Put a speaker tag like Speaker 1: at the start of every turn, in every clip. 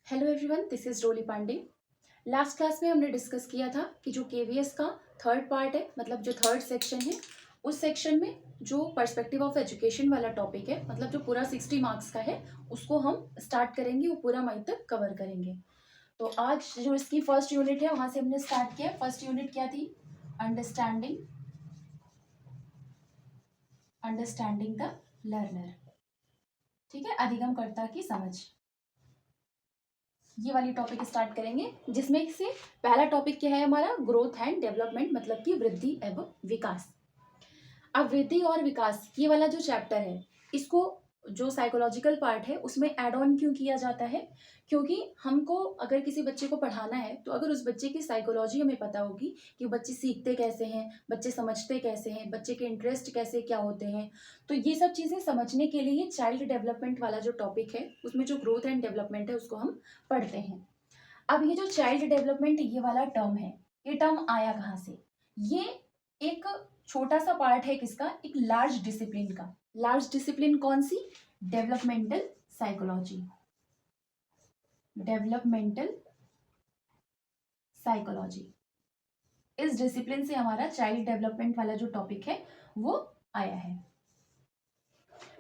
Speaker 1: Hello everyone, this is Roli Pandey. Last class में हमने discuss किया था कि जो केवीएस का थर्ड पार्ट है, मतलब जो थर्ड सेक्शन है, उस सेक्शन में जो पर्सपेक्टिव ऑफ एजुकेशन वाला टॉपिक है, मतलब जो पूरा 60 मार्क्स का है, उसको हम स्टार्ट करेंगे, वो पूरा मई तक कवर करेंगे। तो आज जो इसकी फर्स्ट यूनिट है, वहां से हमने स्टार्ट किया। फर्स्ट यूनिट क्या थी? Understanding understanding the learner. ठीक है, अधिगमकर्ता की समझ, ये वाली टॉपिक स्टार्ट करेंगे, जिसमें से पहला टॉपिक क्या है हमारा? ग्रोथ एंड डेवलपमेंट, मतलब कि वृद्धि एवं विकास। अब वृद्धि और विकास ये वाला जो चैप्टर है, इसको जो साइकोलॉजिकल पार्ट है उसमें ऐड ऑन क्यों किया जाता है? क्योंकि हमको अगर किसी बच्चे को पढ़ाना है, तो अगर उस बच्चे की साइकोलॉजी हमें पता होगी कि बच्चे सीखते कैसे हैं, बच्चे समझते कैसे हैं, बच्चे के इंटरेस्ट कैसे क्या होते हैं, तो ये सब चीज़ें समझने के लिए चाइल्ड डेवलपमेंट वाला जो टॉपिक है, उसमें जो ग्रोथ एंड डेवलपमेंट है उसको हम पढ़ते हैं। अब ये जो चाइल्ड डेवलपमेंट ये वाला टर्म है, ये टर्म आया कहाँ से? ये एक छोटा सा पार्ट है किसका? एक लार्ज डिसिप्लिन का। लार्ज डिसिप्लिन कौन सी? Developmental psychology. डेवलपमेंटल साइकोलॉजी, इस डिसिप्लिन से हमारा चाइल्ड डेवलपमेंट वाला जो टॉपिक है वो आया है।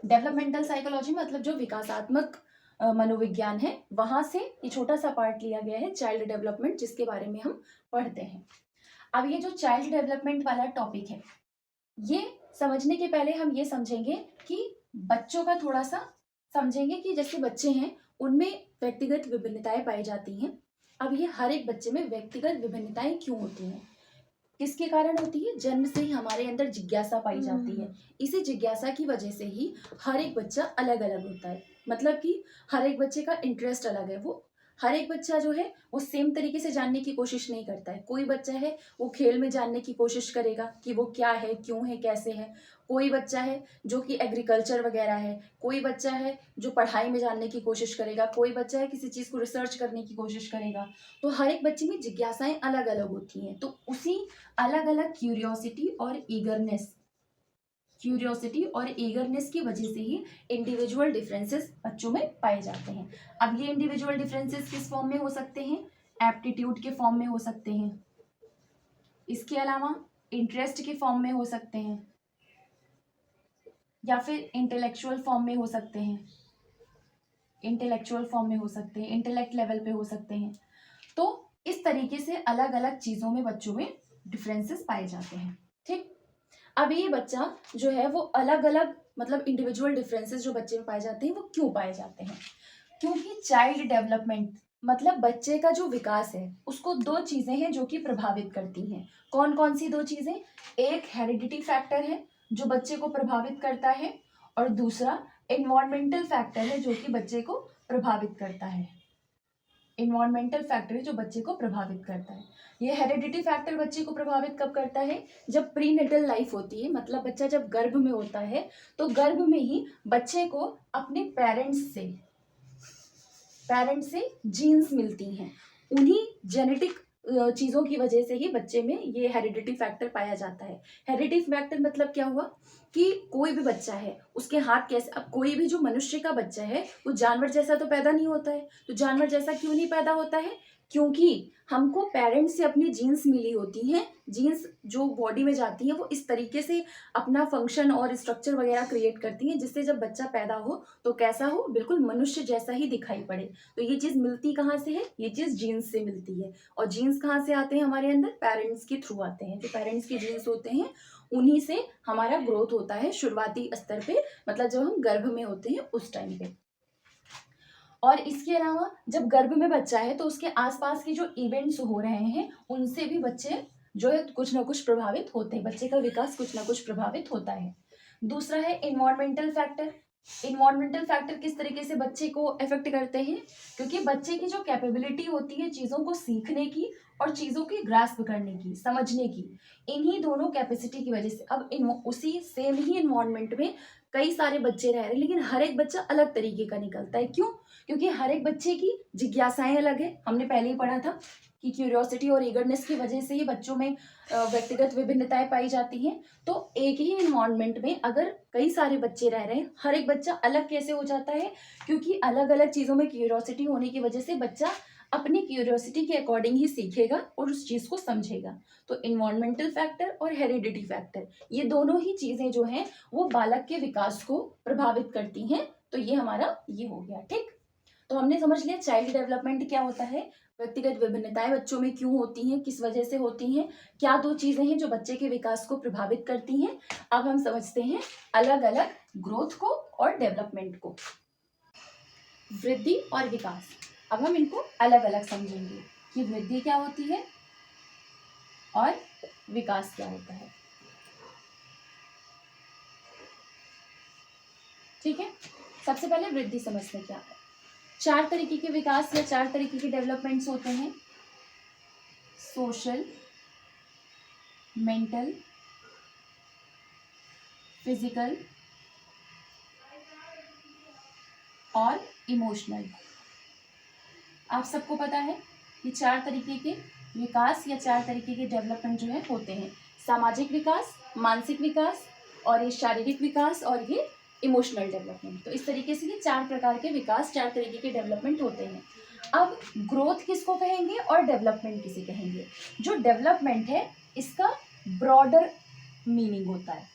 Speaker 1: डेवलपमेंटल साइकोलॉजी मतलब जो विकासात्मक मनोविज्ञान है, वहां से ये छोटा सा पार्ट लिया गया है, चाइल्ड डेवलपमेंट, जिसके बारे में हम पढ़ते हैं। अब ये जो चाइल्ड डेवलपमेंट वाला टॉपिक है, ये समझने के पहले हम ये समझेंगे कि बच्चों का थोड़ा सा समझेंगे कि जैसे बच्चे हैं उनमें व्यक्तिगत विभिन्नताएं पाई जाती हैं। अब ये हर एक बच्चे में व्यक्तिगत विभिन्नताएं क्यों होती हैं, किसके कारण होती है? जन्म से ही हमारे अंदर जिज्ञासा पाई जाती है। इसी जिज्ञासा की वजह से ही हर एक बच्चा अलग अलग होता है, मतलब कि हर एक बच्चे का इंटरेस्ट अलग है। वो हर एक बच्चा जो है वो सेम तरीके से जानने की कोशिश नहीं करता है। कोई बच्चा है वो खेल में जानने की कोशिश करेगा कि वो क्या है, क्यों है, कैसे है। कोई बच्चा है जो कि एग्रीकल्चर वगैरह है। कोई बच्चा है जो पढ़ाई में जानने की कोशिश करेगा। कोई बच्चा है किसी चीज़ को रिसर्च करने की कोशिश करेगा। तो हर एक बच्चे में जिज्ञासाएं अलग अलग होती हैं। तो उसी अलग अलग क्यूरियोसिटी और ईगरनेस की वजह से ही इंडिविजुअल डिफरेंसेस बच्चों में पाए जाते हैं। अब ये इंडिविजुअल डिफरेंसेस किस फॉर्म में हो सकते हैं? एप्टीट्यूड के फॉर्म में हो सकते हैं, इसके अलावा इंटरेस्ट के फॉर्म में हो सकते हैं, या फिर इंटेलेक्चुअल फॉर्म में हो सकते हैं। इंटेलेक्ट लेवल पे हो सकते हैं। तो इस तरीके से अलग अलग चीजों में बच्चों में डिफरेंसेस पाए जाते हैं। ठीक, अब ये बच्चा जो है वो अलग अलग, मतलब इंडिविजुअल डिफरेंसेस जो बच्चे में पाए जाते हैं, वो क्यों पाए जाते हैं? क्योंकि चाइल्ड डेवलपमेंट मतलब बच्चे का जो विकास है, उसको दो चीजें हैं जो कि प्रभावित करती हैं। कौन कौन सी दो चीजें? एक हेरिडिटी फैक्टर है जो बच्चे को प्रभावित करता है, और दूसरा एनवायरमेंटल फैक्टर है जो कि बच्चे को प्रभावित करता है। इन्वायरमेंटल फैक्टर है जो बच्चे को प्रभावित करता है। ये हेरिडिटी फैक्टर बच्चे को प्रभावित कब करता है? जब प्रीनेटल लाइफ होती है, मतलब बच्चा जब गर्भ में होता है, तो गर्भ में ही बच्चे को अपने पेरेंट्स से जीन्स मिलती हैं। उन्हीं जेनेटिक चीज़ों की वजह से ही बच्चे में ये हेरिडिटी फैक्टर पाया जाता है। हेरिडिटी फैक्टर मतलब क्या हुआ कि कोई भी बच्चा है उसके हाथ कैसे, अब कोई भी जो मनुष्य का बच्चा है वो जानवर जैसा तो पैदा नहीं होता है। तो जानवर जैसा क्यों नहीं पैदा होता है? क्योंकि हमको पेरेंट्स से अपनी जीन्स मिली होती हैं। जीन्स जो बॉडी में जाती हैं वो इस तरीके से अपना फंक्शन और स्ट्रक्चर वगैरह क्रिएट करती हैं, जिससे जब बच्चा पैदा हो तो कैसा हो? बिल्कुल मनुष्य जैसा ही दिखाई पड़े। तो ये चीज़ मिलती कहाँ से है? ये चीज़ जीन्स से मिलती है। और जीन्स कहाँ से आते हैं हमारे अंदर? पेरेंट्स के थ्रू आते हैं। जो पेरेंट्स के जीन्स होते हैं उन्हीं से हमारा ग्रोथ होता है शुरुआती स्तर पे, मतलब जब हम गर्भ में होते हैं उस टाइम पे। और इसके अलावा जब गर्भ में बच्चा है तो उसके आसपास के जो इवेंट्स हो रहे हैं उनसे भी बच्चे जो है कुछ ना कुछ प्रभावित होते हैं। बच्चे का विकास कुछ ना कुछ प्रभावित होता है। दूसरा है इन्वायरमेंटल फैक्टर। इन्वायरमेंटल फैक्टर किस तरीके से बच्चे को अफेक्ट करते हैं? क्योंकि बच्चे की जो कैपेबिलिटी होती है चीज़ों को सीखने की और चीज़ों की ग्रास्प करने की, समझने की, इन्हीं दोनों कैपेसिटी की वजह से अब उसी सेम ही इन्वायरमेंट में कई सारे बच्चे रह रहे हैं, लेकिन हर एक बच्चा अलग तरीके का निकलता है। क्यों? क्योंकि हर एक बच्चे की जिज्ञासाएं अलग है। हमने पहले ही पढ़ा था कि क्यूरियोसिटी और ईगरनेस की वजह से ही बच्चों में व्यक्तिगत विभिन्नताएं पाई जाती हैं। तो एक ही इन्वायरमेंट में अगर कई सारे बच्चे रह रहे हैं, हर एक बच्चा अलग कैसे हो जाता है? क्योंकि अलग अलग चीज़ों में क्यूरियोसिटी होने की वजह से बच्चा अपनी क्यूरियोसिटी के अकॉर्डिंग ही सीखेगा और उस चीज़ को समझेगा। तो इन्वायरमेंटल फैक्टर और हेरिडिटी फैक्टर, ये दोनों ही चीज़ें जो हैं वो बालक के विकास को प्रभावित करती हैं। तो ये हमारा ये हो गया। ठीक, तो हमने समझ लिया चाइल्ड डेवलपमेंट क्या होता है, व्यक्तिगत विभिन्नताएं बच्चों में क्यों होती हैं, किस वजह से होती हैं, क्या दो चीजें हैं जो बच्चे के विकास को प्रभावित करती हैं। अब हम समझते हैं अलग अलग ग्रोथ को और डेवलपमेंट को। वृद्धि और विकास, अब हम इनको अलग अलग समझेंगे कि वृद्धि क्या होती है और विकास क्या होता है। ठीक है, सबसे पहले वृद्धि समझते क्या है। 4 तरीके के विकास या 4 तरीके के डेवलपमेंट्स होते हैं, सोशल, मेंटल, फिजिकल और इमोशनल। आप सबको पता है कि 4 तरीके के विकास या 4 तरीके के डेवलपमेंट जो है होते हैं, सामाजिक विकास, मानसिक विकास और ये शारीरिक विकास और ये इमोशनल डेवलपमेंट। तो इस तरीके से ये 4 प्रकार के विकास, 4 तरीके के डेवलपमेंट होते हैं। अब ग्रोथ किसको कहेंगे और डेवलपमेंट किसे कहेंगे? जो डेवलपमेंट है इसका ब्रॉडर मीनिंग होता है,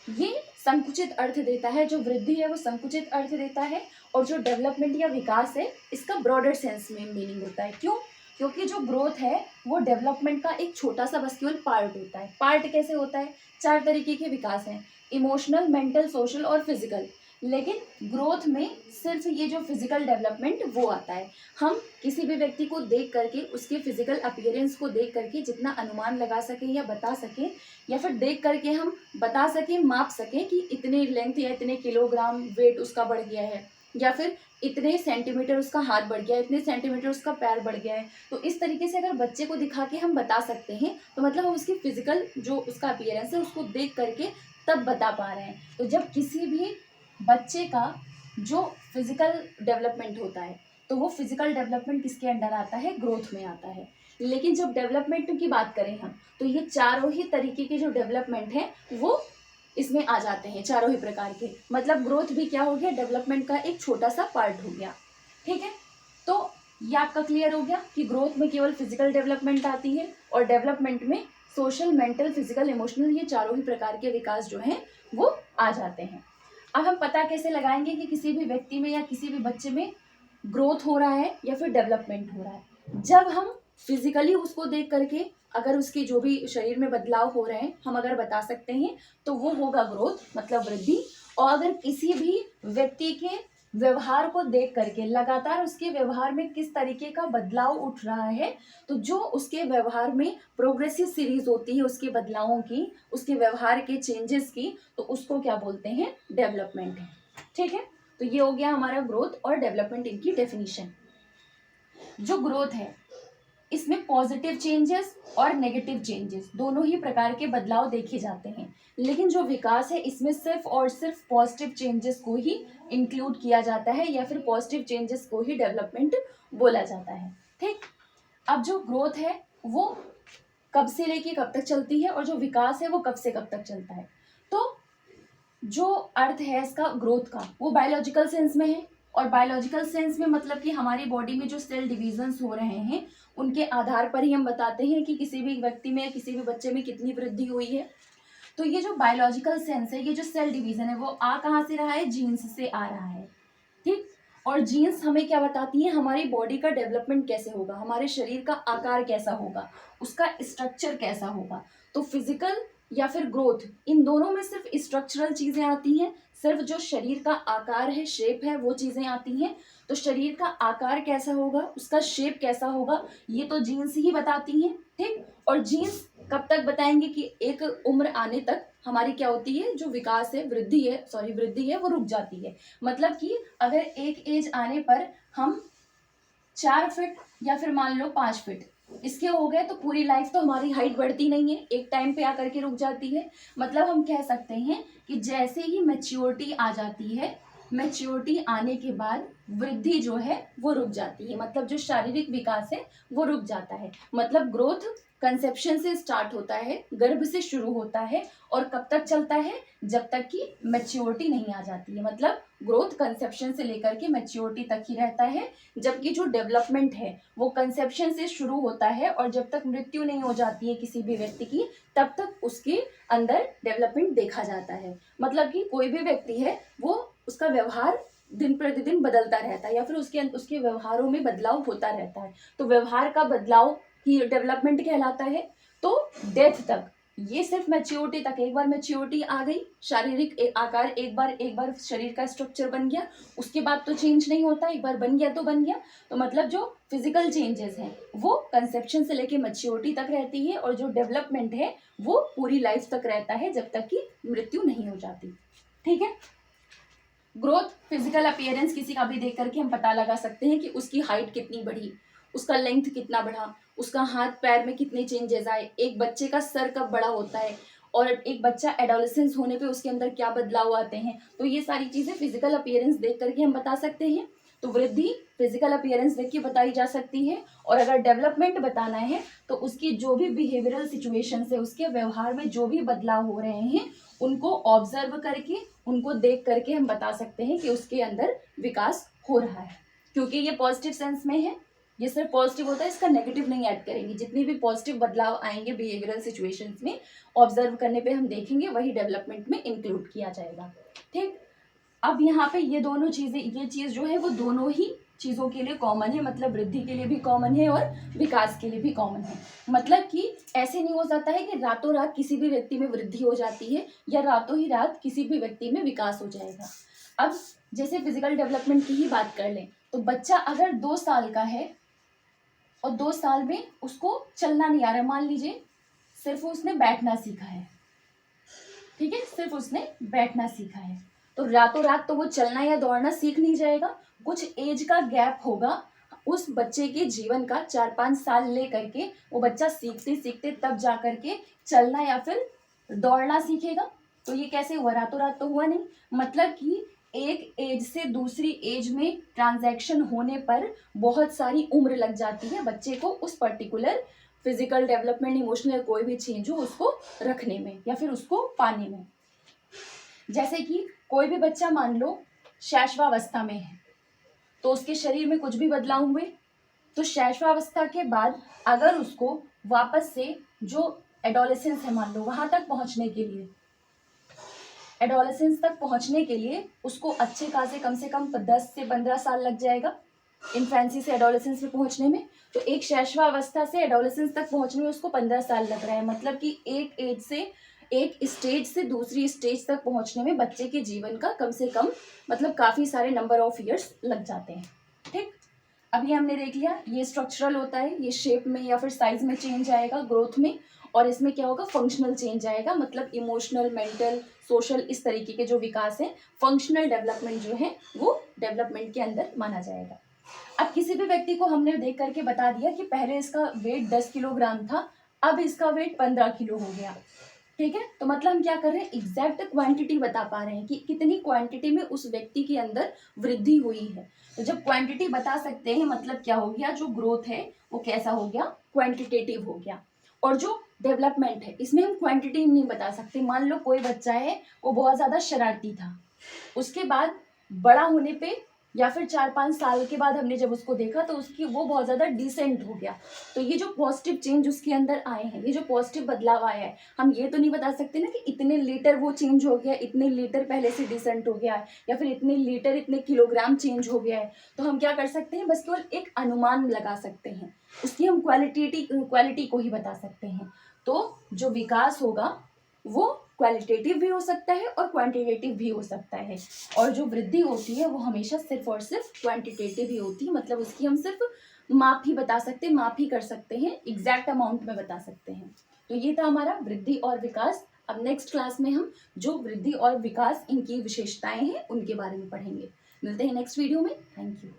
Speaker 1: ये संकुचित अर्थ देता है। जो वृद्धि है वो संकुचित अर्थ देता है और जो डेवलपमेंट या विकास है इसका ब्रॉडर सेंस में मीनिंग होता है। क्यों? क्योंकि जो ग्रोथ है वो डेवलपमेंट का एक छोटा सा बस केवल पार्ट होता है। पार्ट कैसे होता है? 4 तरीके के विकास हैं, इमोशनल, मेंटल, सोशल और फिजिकल। लेकिन ग्रोथ में सिर्फ ये जो फिजिकल डेवलपमेंट वो आता है। हम किसी भी व्यक्ति को देख करके, उसके फिजिकल अपीयरेंस को देख करके जितना अनुमान लगा सकें या बता सकें, या फिर देख करके हम बता सकें, माप सकें कि इतने लेंथ या इतने किलोग्राम वेट उसका बढ़ गया है, या फिर इतने सेंटीमीटर उसका हाथ बढ़ गया है, इतने सेंटीमीटर उसका पैर बढ़ गया है। तो इस तरीके से अगर बच्चे को दिखा के हम बता सकते हैं तो मतलब हम उसकी फिजिकल जो उसका अपीयरेंस है उसको देख करके तब बता पा रहे हैं। तो जब किसी भी बच्चे का जो फिजिकल डेवलपमेंट होता है तो वो फिजिकल डेवलपमेंट किसके अंडर आता है? ग्रोथ में आता है। लेकिन जब डेवलपमेंट की बात करें हम तो ये चारों ही तरीके के जो डेवलपमेंट हैं वो इसमें आ जाते हैं, चारों ही प्रकार के। मतलब ग्रोथ भी क्या हो गया? डेवलपमेंट का एक छोटा सा पार्ट हो गया। ठीक है, तो ये आपका क्लियर हो गया कि ग्रोथ में केवल फिजिकल डेवलपमेंट आती है और डेवलपमेंट में सोशल, मेंटल, फिजिकल, इमोशनल, ये चारों ही प्रकार के विकास जो हैं वो आ जाते हैं। अब हम पता कैसे लगाएंगे कि किसी भी व्यक्ति में या किसी भी बच्चे में ग्रोथ हो रहा है या फिर डेवलपमेंट हो रहा है? जब हम फिजिकली उसको देख करके अगर उसके जो भी शरीर में बदलाव हो रहे हैं हम अगर बता सकते हैं तो वो होगा ग्रोथ, मतलब वृद्धि। और अगर किसी भी व्यक्ति के व्यवहार को देख करके लगातार उसके व्यवहार में किस तरीके का बदलाव उठ रहा है, तो जो उसके व्यवहार में प्रोग्रेसिव सीरीज होती है उसके बदलावों की, उसके व्यवहार के चेंजेस की, तो उसको क्या बोलते हैं? डेवलपमेंट है। ठीक है, तो ये हो गया हमारा ग्रोथ और डेवलपमेंट, इनकी डेफिनेशन। जो ग्रोथ है इसमें पॉजिटिव चेंजेस और नेगेटिव चेंजेस दोनों ही प्रकार के बदलाव देखे जाते हैं। लेकिन जो विकास है इसमें सिर्फ और सिर्फ पॉजिटिव चेंजेस को ही इंक्लूड किया जाता है या फिर पॉजिटिव चेंजेस को ही डेवलपमेंट बोला जाता है। ठीक, अब जो ग्रोथ है वो कब से लेके कब तक चलती है और जो विकास है वो कब से कब तक चलता है? तो जो अर्थ है इसका ग्रोथ का वो बायोलॉजिकल सेंस में है। और बायोलॉजिकल सेंस में मतलब कि हमारी बॉडी में जो सेल डिविजन्स हो रहे हैं उनके आधार पर ही हम बताते हैं कि किसी भी व्यक्ति में, किसी भी बच्चे में कितनी वृद्धि हुई है। तो ये जो बायोलॉजिकल सेंस है, ये जो सेल डिवीजन है वो आ कहाँ से रहा है? जीन्स से आ रहा है। ठीक, और जीन्स हमें क्या बताती हैं? हमारी बॉडी का डेवलपमेंट कैसे होगा, हमारे शरीर का आकार कैसा होगा, उसका स्ट्रक्चर कैसा होगा। तो फिजिकल या फिर ग्रोथ, इन दोनों में सिर्फ स्ट्रक्चरल चीजें आती हैं, सिर्फ जो शरीर का आकार है, शेप है, वो चीजें आती हैं। तो शरीर का आकार कैसा होगा, उसका शेप कैसा होगा, ये तो जीन्स ही बताती हैं। ठीक, और जीन्स कब तक बताएंगे कि एक उम्र आने तक हमारी क्या होती है, जो विकास है, वृद्धि है वो रुक जाती है। मतलब कि अगर एक एज आने पर हम 4 फीट या फिर मान लो 5 फीट इसके हो गए तो पूरी लाइफ तो हमारी हाइट बढ़ती नहीं है, एक टाइम पे आकर के रुक जाती है। मतलब हम कह सकते हैं कि जैसे ही मैच्योरिटी आ जाती है, मैच्योरिटी आने के बाद वृद्धि जो है वो रुक जाती है, मतलब जो शारीरिक विकास है वो रुक जाता है। मतलब ग्रोथ कंसेप्शन से स्टार्ट होता है, गर्भ से शुरू होता है, और कब तक चलता है, जब तक कि मैच्योरिटी नहीं आ जाती है। मतलब ग्रोथ कंसेप्शन से लेकर के मैच्योरिटी तक ही रहता है, जबकि जो डेवलपमेंट है वो कंसेप्शन से शुरू होता है, और जब तक मृत्यु नहीं हो जाती है किसी भी व्यक्ति की, तब तक उसके अंदर डेवलपमेंट देखा जाता है। मतलब कि कोई भी व्यक्ति है वो उसका व्यवहार दिन प्रतिदिन बदलता रहता है, या फिर उसके व्यवहारों में बदलाव होता रहता है। तो व्यवहार का बदलाव ही डेवलपमेंट कहलाता है। तो डेथ तक, ये सिर्फ मैच्योरिटी तक, एक बार मैच्योरिटी आ गई, शारीरिक आकार एक बार शरीर का स्ट्रक्चर बन गया, उसके बाद तो चेंज नहीं होता, एक बार बन गया तो बन गया। तो मतलब जो फिजिकल चेंजेस हैं वो कंसेप्शन से लेके मैच्योरिटी तक रहती है, और जो डेवलपमेंट है वो पूरी लाइफ तक रहता है, जब तक कि मृत्यु नहीं हो जाती। ठीक है। ग्रोथ, फिजिकल अपीयरेंस किसी का भी देख करके हम पता लगा सकते हैं कि उसकी हाइट कितनी बढ़ी, उसका लेंथ कितना बढ़ा, उसका हाथ पैर में कितने चेंजेस आए, एक बच्चे का सर कब बड़ा होता है, और एक बच्चा एडोलेसेंस होने पे उसके अंदर क्या बदलाव आते हैं। तो ये सारी चीजें फिजिकल अपीयरेंस देख करके हम बता सकते हैं। तो वृद्धि फिजिकल अपीयरेंस देख के बताई जा सकती है, और अगर डेवलपमेंट बताना है तो उसकी जो भी बिहेवियरल सिचुएशन है, उसके व्यवहार में जो भी बदलाव हो रहे हैं, उनको ऑब्जर्व करके, उनको देख करके हम बता सकते हैं कि उसके अंदर विकास हो रहा है। क्योंकि ये पॉजिटिव सेंस में है, ये सिर्फ पॉजिटिव होता है, इसका नेगेटिव नहीं ऐड करेंगे। जितनी भी पॉजिटिव बदलाव आएंगे बिहेवियरल सिचुएशंस में, ऑब्जर्व करने पे हम देखेंगे, वही डेवलपमेंट में इंक्लूड किया जाएगा। ठीक। अब यहाँ पे ये दोनों चीजें, ये चीज जो है वो दोनों ही चीजों के लिए कॉमन है, मतलब वृद्धि के लिए भी कॉमन है और विकास के लिए भी कॉमन है। मतलब कि ऐसे नहीं हो सकता है कि रातों रात किसी भी व्यक्ति में वृद्धि हो जाती है, या रातों ही रात किसी भी व्यक्ति में विकास हो जाएगा। अब जैसे फिजिकल डेवलपमेंट की ही बात कर लें, तो बच्चा अगर 2 साल का है और 2 साल में उसको चलना नहीं आ रहा, मान लीजिए सिर्फ उसने बैठना सीखा है, ठीक है, सिर्फ उसने बैठना सीखा है, तो रातों रात तो वो चलना या दौड़ना सीख नहीं जाएगा। कुछ एज का गैप होगा उस बच्चे के जीवन का, 4-5 साल ले करके वो बच्चा सीखते सीखते तब जा करके चलना या फिर दौड़ना सीखेगा। तो ये कैसे हुआ, रातों रात तो हुआ नहीं। मतलब कि एक एज से दूसरी एज में ट्रांजैक्शन होने पर बहुत सारी उम्र लग जाती है बच्चे को उस पर्टिकुलर फिजिकल डेवलपमेंट, इमोशनल कोई भी चेंज हो उसको रखने में या फिर उसको पाने में। जैसे कि कोई भी बच्चा मान लो शैशवावस्था में है, तो उसके शरीर में कुछ भी बदलाव हुए, तो शैशवावस्था के बाद अगर उसको वापस से जो एडोलेसेंस है मान लो, वहां तक पहुंचने के लिए, एडोलेसेंस तक पहुंचने के लिए उसको अच्छे खासे कम से कम 10 से 15 साल लग जाएगा इन्फेंसी से एडोलेसेंस में पहुंचने में। तो एक शैशवावस्था से एडोलेसेंस तक पहुंचने में उसको 15 साल लग रहा है। मतलब कि एक एज से, एक स्टेज से दूसरी स्टेज तक पहुंचने में बच्चे के जीवन का कम से कम, मतलब काफ़ी सारे नंबर ऑफ ईयर्स लग जाते हैं। ठीक। अब ये हमने देख लिया, ये स्ट्रक्चरल होता है, ये शेप में या फिर साइज में चेंज आएगा ग्रोथ में, और इसमें क्या होगा, फंक्शनल चेंज आएगा, मतलब इमोशनल, मेंटल, सोशल, इस तरीके के जो विकास है, फंक्शनल डेवलपमेंट जो है वो डेवलपमेंट के अंदर माना जाएगा। अब किसी भी व्यक्ति को हमने देख करके बता दिया कि पहले इसका वेट 10 किलोग्राम था, अब इसका वेट 15 किलो हो गया, ठीक है। तो मतलब हम क्या कर रहे हैं, एग्जैक्ट क्वांटिटी बता पा रहे हैं कि कितनी क्वांटिटी में उस व्यक्ति के अंदर वृद्धि हुई है। तो जब क्वांटिटी बता सकते हैं, मतलब क्या हो गया, जो ग्रोथ है वो कैसा हो गया, क्वांटिटेटिव हो गया। और जो डेवलपमेंट है इसमें हम क्वांटिटी नहीं बता सकते। मान लो कोई बच्चा है वो बहुत ज़्यादा शरारती था, उसके बाद बड़ा होने पे या फिर 4-5 साल के बाद हमने जब उसको देखा तो उसकी वो बहुत ज़्यादा डिसेंट हो गया। तो ये जो पॉजिटिव चेंज उसके अंदर आए हैं, ये जो पॉजिटिव बदलाव आया है, हम ये तो नहीं बता सकते ना कि इतने लीटर वो चेंज हो गया, इतने लीटर पहले से डिसेंट हो गया है, या फिर इतने लीटर, इतने किलोग्राम चेंज हो गया है। तो हम क्या कर सकते हैं, बस केवल एक अनुमान लगा सकते हैं, उसकी हम क्वालिटी को ही बता सकते हैं। तो जो विकास होगा वो क्वालिटेटिव भी हो सकता है और क्वांटिटेटिव भी हो सकता है, और जो वृद्धि होती है वो हमेशा सिर्फ और सिर्फ क्वांटिटेटिव ही होती है। मतलब उसकी हम सिर्फ माप ही बता सकते हैं, माप ही कर सकते हैं, एग्जैक्ट अमाउंट में बता सकते हैं। तो ये था हमारा वृद्धि और विकास। अब नेक्स्ट क्लास में हम जो वृद्धि और विकास, इनकी विशेषताएं हैं उनके बारे में पढ़ेंगे। मिलते हैं नेक्स्ट वीडियो में। Thank you.